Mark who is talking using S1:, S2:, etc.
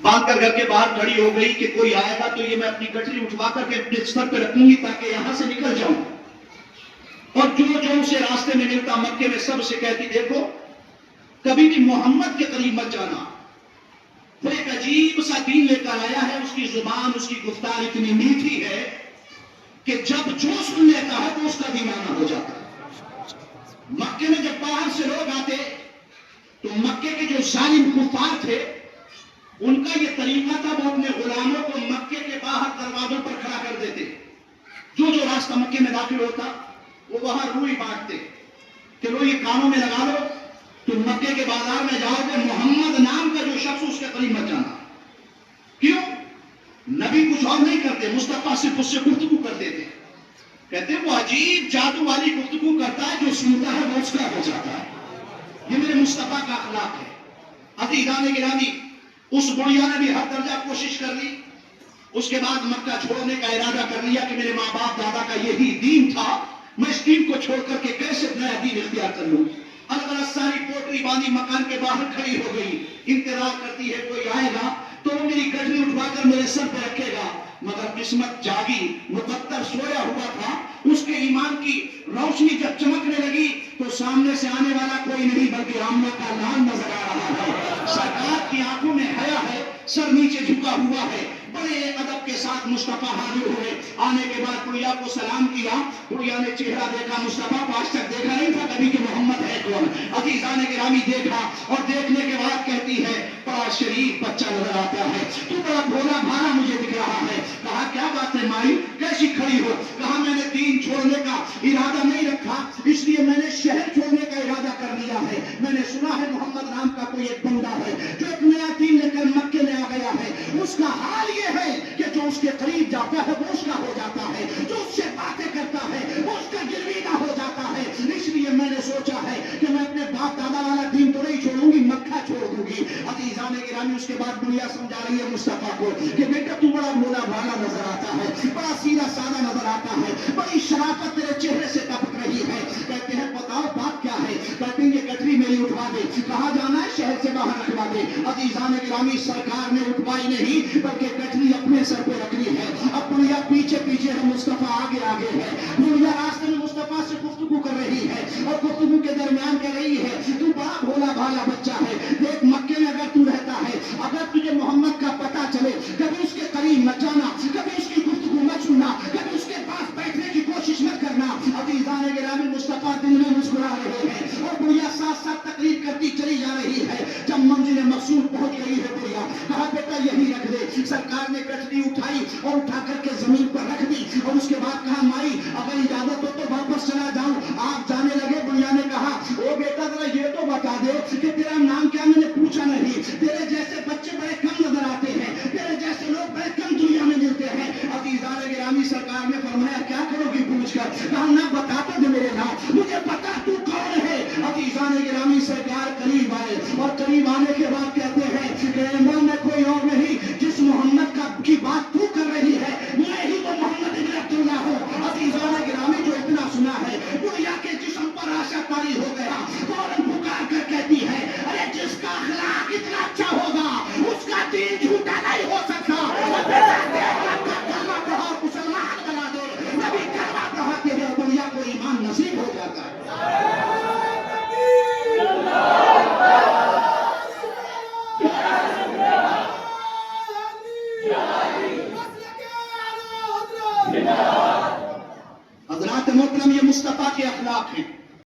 S1: باندھ کر گھر کے باہر کھڑی ہو گئی کہ کوئی آئے گا تو یہ میں اپنی گٹری اٹھوا کر کے اپنے سر پہ رکھوں گی تاکہ یہاں سے نکل جاؤں. اور جو اسے راستے میں ملتا مکے میں سب سے کہتی دیکھو کبھی بھی محمد کے قریب مت جانا. وہ ایک عجیب سا دین لے کر آیا ہے. اس کی زبان اس کی گفتار اتنی میٹھی ہے کہ جب جو سن لیتا ہے تو اس کا دیوانہ ہو جاتا ہے. مکے میں جب باہر سے لوگ آتے تو مکے کے جو ظالم کفار تھے ان کا یہ طریقہ تھا وہ اپنے غلاموں کو مکے کے باہر دروازوں پر کھڑا کر دیتے. جو راستہ مکے میں داخل ہوتا وہ وہاں روئی بانٹتے کہ لو یہ کانوں میں لگا لو. تم مکے کے بازار میں جاؤ گے محمد نام کا جو شخص اس کے قریب مت جانا. کیوں؟ نبی کچھ اور نہیں کرتے, مصطفیٰ صرف اس سے گفتگو کرتے تھے. کہتے وہ عجیب جادو والی گفتگو کرتا ہے جو سنتا ہے وہ اس کا ہو جاتا ہے. یہ میرے مصطفیٰ کا اخلاق ہے. عزیزان گرامی اس بڑھیا نے بھی ہر درجہ کوشش کر لی. اس کے بعد مکہ چھوڑنے کا ارادہ کر لیا کہ میرے ماں باپ دادا کا یہی دین تھا, میں اس دین کو چھوڑ کر کے کیسے نیا دین اختیار کر لوں. الگ ساری پوٹری باندھی مکان کے باہر کھڑی ہو گئی, انتظار کرتی ہے کوئی آئے گا تو وہ میری گٹری اٹھوا کر میرے سر پہ رکھے گا. مگر قسمت جاگی, مقدر سویا ہوا تھا. اس کے ایمان کی روشنی جب چمکنے لگی تو سامنے سے آنے والا کوئی نہیں بلکہ آمنہ کا لال نظر آ رہا ہے. سرکار کی آنکھوں میں حیا ہے, سر نیچے جھکا ہوا ہے. بڑے ادب کے ساتھ مصطفیٰ حاضر ہوئے. آنے کے بعد گڑیا کو سلام کیا. گڑیا نے چہرہ دیکھا مصطفیٰ کو آج تک دیکھا نہیں تھا کبھی کہ محمد ہے کون. عزیزان گرامی دیکھا اور دیکھنے کے بعد کہتی ہے بڑا شریف بچہ نظر آتا ہے, تو بڑا بھولا بھالا مجھے دکھ رہا ہے. کہا کیا بات ہے مائی, کیسی کھڑی ہو؟ کہا میں نے دین چھوڑنے کا ارادہ نہیں رکھا, اس لیے میں نے شہر چھوڑنے کا ارادہ کر لیا ہے. میں نے سنا ہے محمد نام کا کوئی ایک بندہ ہے جو ایک نیا دین لے کر مکے میں آ گیا ہے. اس کا حال یہ ہے کہ جو اس کے قریب جاتا ہے وہ اس کا ہو جاتا ہے, جو اس سے باتیں کرتا ہے وہ اس کا گرویدہ ہو جاتا ہے. اس لیے میں نے سوچا ہے کہ میں اپنے باپ دادا والا دین تو نہیں چھوڑوں گی, مکہ چھوڑ دوں گی. عزیزان گرامی اس کے بعد دنیا سمجھا رہی ہے مصطفیٰ کو کہ بیٹا تو بڑا بھولا بھالا نظر آتا ہے, بڑا سیدھا سادہ نظر آتا ہے, بڑی شرافت تیرے چہرے سے ٹپک رہی ہے. کہتے ہیں بتاؤ بات کیا ہے؟ کہتے ہیں یہ گٹری میری اٹھوا دے. کہاں جانا ہے؟ شہر سے باہر رکھوا دے. عزیزان گرامی سرکار نے اٹھوائی نہیں بلکہ گٹری اپنے سر پہ رکھنی ہے. اب بڑھیا پیچھے پیچھے ہے, مصطفیٰ آگے آگے ہے. بڑھیا راستے میں مصطفیٰ سے گفتگو کر رہی ہے اور گفتگو کے درمیان کہہ رہی ہے تو بڑا بھولا بھالا بچہ ہے. دیکھ مکے میں اگر تو رہتا ہے, اگر تجھے محمد کا پتہ چلے کبھی اس کے قریب مت جانا, کبھی اس کی گفتگو مت سننا, کبھی اس کے پاس بیٹھنے کی کوشش مت کرنا. عزیزان گرامی مصطفیٰ دل میں مسکرا رہے ہیں اور بڑھیا ساتھ ساتھ تقریر کرتی چلی جا رہی ہے. جب منزل مقصود پہنچ گئی ہے بڑھیا کہا بیٹا یہی رکھ دے. سرکار نے گٹری اٹھائی اور اٹھا کر کے زمین پر رکھ دی اور اس کے بعد کہا مائی اگر اجازت ہو تو واپس چلا جاؤں. آپ جانے لگے. بڑھیا نے کہا او بیٹا ذرا یہ تو بتا دے کہ تیرا نام کیا, میں نے پوچھا نہیں. تیرے جیسے بچے بڑے کم نظر آتے ہیں, تیرے جیسے لوگ بڑے کم دنیا میں ملتے ہیں. عزیزان گرامی سرکار نے فرمایا کیا کرو گی پوچھ کر؟ کہا نہ بتا تو دے میرے نام, مجھے پتا تو کون ہے. عزیزان گرامی سرکار قریب آئے اور قریب آنے کے بعد کہتے ہیں کہ میں کوئی اور نہیں, جس محمد کی بات تو کر رہی ہے میں ہی تو محمد ابن عبداللہ ہوں. عزیزان گرامی جو اتنا سنا ہے گڑیا کے جسم پر آشا تاری ہو گیا. فوراً پکار کر کہتی ہے ارے جس کا اخلاق اتنا اچھا ہوگا اس کا دین جھوٹا نہیں ہو سکتا. مسلمان بنا دے, نبی کلمہ پڑھاتے ہیں دنیا کو ایمان نصیب ہو جاتا ہے. حضرات محترم یہ مصطفیٰ کے اخلاق ہیں.